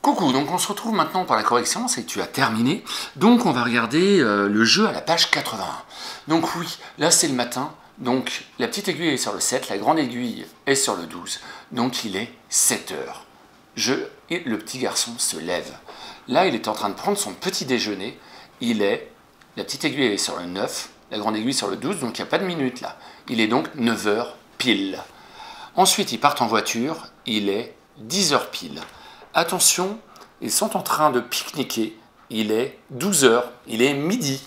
Coucou, donc on se retrouve maintenant pour la correction, c'est que tu as terminé. Donc on va regarder le jeu à la page 81. Donc oui, là c'est le matin, donc la petite aiguille est sur le 7, la grande aiguille est sur le 12, donc il est 7 heures. Et le petit garçon se lève. Là il est en train de prendre son petit déjeuner, la petite aiguille est sur le 9, la grande aiguille sur le 12, donc il n'y a pas de minute là. Il est donc 9 heures pile. Ensuite ils partent en voiture, il est 10 heures pile. Attention, ils sont en train de pique-niquer, il est 12 heures, il est midi.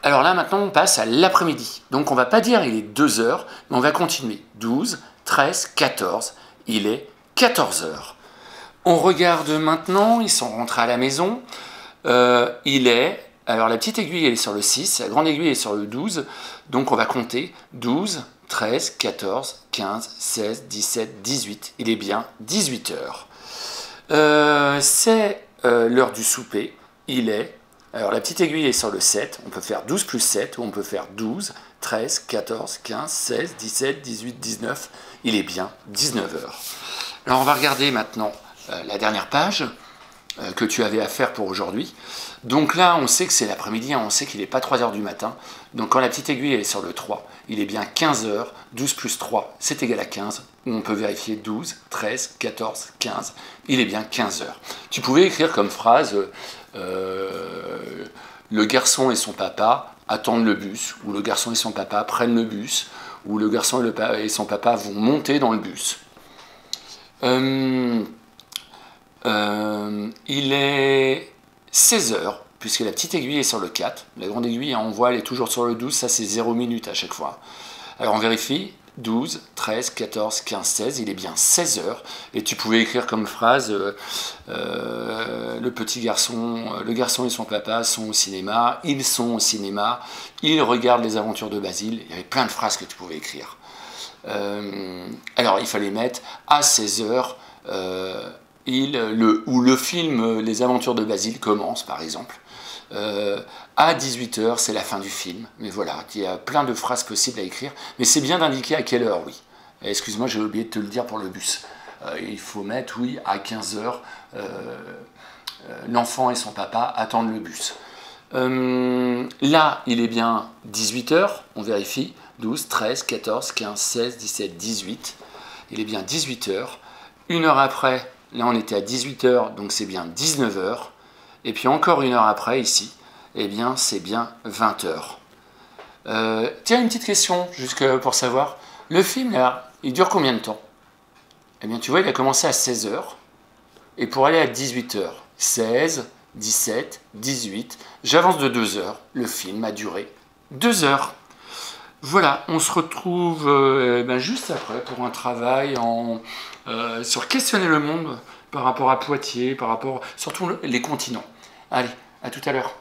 Alors là, maintenant, on passe à l'après-midi. Donc, on ne va pas dire il est 2 heures, mais on va continuer. 12, 13, 14, il est 14 heures. On regarde maintenant, ils sont rentrés à la maison. Alors, la petite aiguille, elle est sur le 6, la grande aiguille est sur le 12. Donc, on va compter 12, 13, 14, 15, 16, 17, 18. Il est bien 18 heures. C'est l'heure du souper, alors la petite aiguille est sur le 7, on peut faire 12 plus 7, ou on peut faire 12, 13, 14, 15, 16, 17, 18, 19, il est bien 19 heures. Alors on va regarder maintenant la dernière page que tu avais à faire pour aujourd'hui. Donc là, on sait que c'est l'après-midi, on sait qu'il n'est pas 3 heures du matin. Donc quand la petite aiguille est sur le 3, il est bien 15 heures. 12 plus 3, c'est égal à 15. Ou on peut vérifier 12, 13, 14, 15. Il est bien 15 heures. Tu pouvais écrire comme phrase le garçon et son papa attendent le bus, ou le garçon et son papa prennent le bus, ou le garçon et son papa vont monter dans le bus. Il est 16 heures, puisque la petite aiguille est sur le 4. La grande aiguille, on voit, elle est toujours sur le 12, ça c'est 0 minutes à chaque fois. Alors on vérifie, 12, 13, 14, 15, 16, il est bien 16 heures. Et tu pouvais écrire comme phrase, le garçon et son papa sont au cinéma, ils sont au cinéma, ils regardent les aventures de Basile. Il y avait plein de phrases que tu pouvais écrire. Alors il fallait mettre à 16 heures, le film Les aventures de Basile commence, par exemple. À 18 heures, c'est la fin du film. Mais voilà, il y a plein de phrases possibles à écrire. Mais c'est bien d'indiquer à quelle heure, oui. Excuse-moi, j'ai oublié de te le dire pour le bus. Il faut mettre, oui, à 15 heures, l'enfant et son papa attendent le bus. Là, il est bien 18 heures, on vérifie. 12, 13, 14, 15, 16, 17, 18. Il est bien 18 heures. Une heure après, là on était à 18 heures, donc c'est bien 19 heures. Et puis encore une heure après, ici, eh bien c'est bien 20 heures. Tiens, une petite question, juste pour savoir. Le film, là, il dure combien de temps? Eh bien tu vois, il a commencé à 16 heures, et pour aller à 18 heures, 16, 17, 18, j'avance de 2 heures. Le film a duré 2 heures. Voilà, on se retrouve juste après pour un travail sur questionner le monde par rapport à Poitiers, par rapport surtout les continents. Allez, à tout à l'heure.